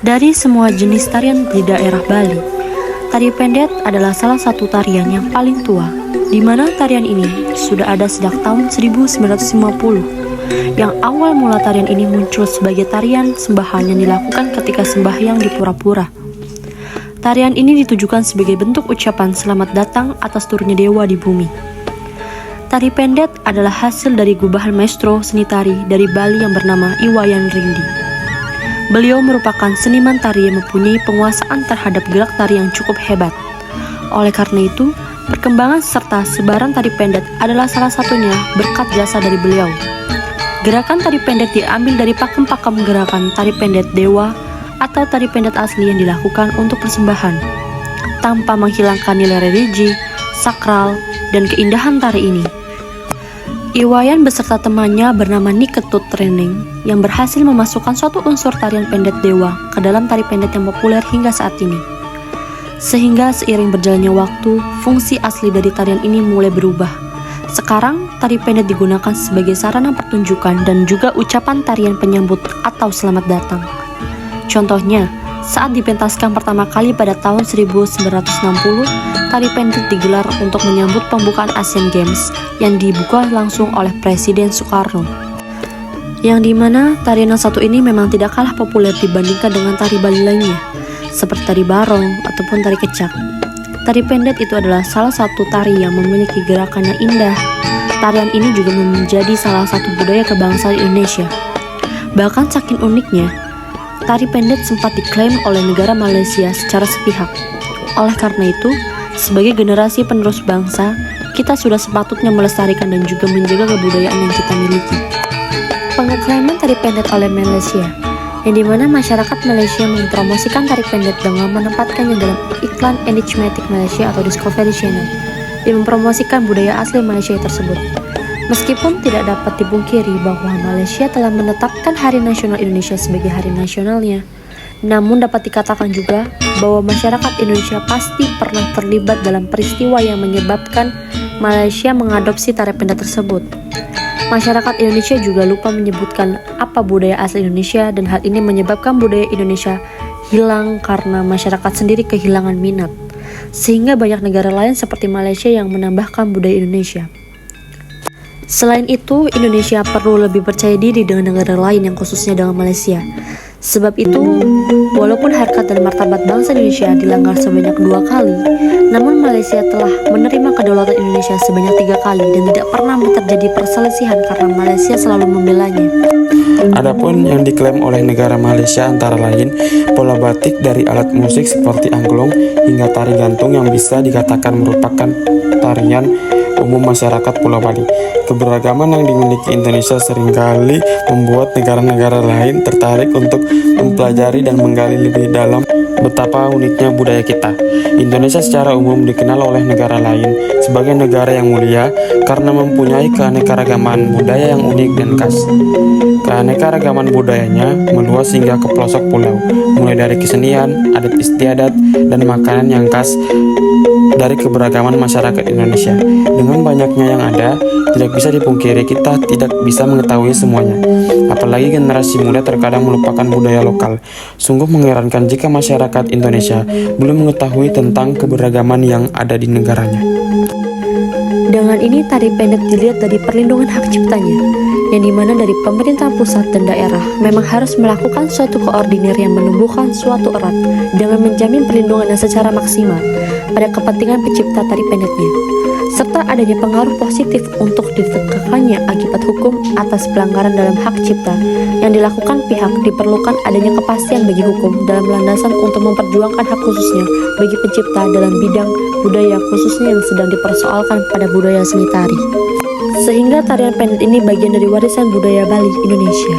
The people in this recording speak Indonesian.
Dari semua jenis tarian di daerah Bali, tari pendet adalah salah satu tarian yang paling tua, di mana tarian ini sudah ada sejak tahun 1950. Yang awal mula tarian ini muncul sebagai tarian sembahan yang dilakukan ketika sembahyang di pura-pura. Tarian ini ditujukan sebagai bentuk ucapan selamat datang atas turunnya dewa di bumi. Tari pendet adalah hasil dari gubahan maestro seni tari dari Bali yang bernama Iwayan Ringdi. Beliau merupakan seniman tari yang mempunyai penguasaan terhadap gerak tari yang cukup hebat. Oleh karena itu, perkembangan serta sebaran tari pendet adalah salah satunya berkat jasa dari beliau. Gerakan tari pendet diambil dari pakem-pakem gerakan tari pendet dewa atau tari pendet asli yang dilakukan untuk persembahan, tanpa menghilangkan nilai religi, sakral, dan keindahan tari ini. Iwayan beserta temannya bernama Niketut Training yang berhasil memasukkan suatu unsur tarian pendet dewa ke dalam tari pendet yang populer hingga saat ini. Sehingga seiring berjalannya waktu, fungsi asli dari tarian ini mulai berubah. Sekarang, tari pendet digunakan sebagai sarana pertunjukan dan juga ucapan tarian penyambut atau selamat datang. Contohnya, saat dipentaskan pertama kali pada tahun 1960, tari pendet digelar untuk menyambut pembukaan Asian Games yang dibuka langsung oleh Presiden Soekarno. Yang dimana tarian yang satu ini memang tidak kalah populer dibandingkan dengan tari Bali lainnya, seperti tari barong ataupun tari kecak. Tari pendet itu adalah salah satu tari yang memiliki gerakan yang indah. Tarian ini juga menjadi salah satu budaya kebangsaan Indonesia. Bahkan saking uniknya, tari pendet sempat diklaim oleh negara Malaysia secara sepihak. Oleh karena itu, sebagai generasi penerus bangsa, kita sudah sepatutnya melestarikan dan juga menjaga kebudayaan yang kita miliki. Pengeklaiman tari pendet oleh Malaysia, yang dimana masyarakat Malaysia mempromosikan tari pendet dengan menempatkannya dalam iklan Enigmatic Malaysia atau Discovery Channel, yang mempromosikan budaya asli Malaysia tersebut. Meskipun tidak dapat dipungkiri bahwa Malaysia telah menetapkan Hari Nasional Indonesia sebagai hari nasionalnya, namun dapat dikatakan juga bahwa masyarakat Indonesia pasti pernah terlibat dalam peristiwa yang menyebabkan Malaysia mengadopsi tari pendet tersebut. Masyarakat Indonesia juga lupa menyebutkan apa budaya asli Indonesia, dan hal ini menyebabkan budaya Indonesia hilang karena masyarakat sendiri kehilangan minat, sehingga banyak negara lain seperti Malaysia yang menambahkan budaya Indonesia. Selain itu, Indonesia perlu lebih percaya diri dengan negara lain yang khususnya dengan Malaysia. Sebab itu, walaupun harkat dan martabat bangsa Indonesia dilanggar sebanyak 2 kali, namun Malaysia telah menerima kedaulatan Indonesia sebanyak 3 kali dan tidak pernah terjadi perselisihan karena Malaysia selalu membelanya. Adapun yang diklaim oleh negara Malaysia antara lain pola batik dari alat musik seperti angklung hingga tari gantung yang bisa dikatakan merupakan tarian umum masyarakat Pulau Bali. Keberagaman yang dimiliki Indonesia seringkali membuat negara-negara lain tertarik untuk mempelajari dan menggali lebih dalam betapa uniknya budaya kita. Indonesia secara umum dikenal oleh negara lain sebagai negara yang mulia karena mempunyai keanekaragaman budaya yang unik dan khas. Keanekaragaman budayanya meluas hingga ke pelosok pulau, mulai dari kesenian, adat istiadat, dan makanan yang khas dari keberagaman masyarakat Indonesia. Dengan banyaknya yang ada, tidak bisa dipungkiri kita tidak bisa mengetahui semuanya. Apalagi generasi muda terkadang melupakan budaya lokal. Sungguh mengherankan jika masyarakat Indonesia belum mengetahui tentang keberagaman yang ada di negaranya. Dengan ini, tari pendet dilihat dari perlindungan hak ciptanya, yang dimana dari pemerintah pusat dan daerah memang harus melakukan suatu koordinir yang menumbuhkan suatu erat dengan menjamin perlindungan yang secara maksimal pada kepentingan pencipta tari pendetnya, serta adanya pengaruh positif untuk ditegakkannya akibat hukum atas pelanggaran dalam hak cipta yang dilakukan pihak. Diperlukan adanya kepastian bagi hukum dalam landasan untuk memperjuangkan hak khususnya bagi pencipta dalam bidang budaya khususnya yang sedang dipersoalkan pada budaya seni tari. Sehingga tarian pendet ini bagian dari warisan budaya Bali Indonesia.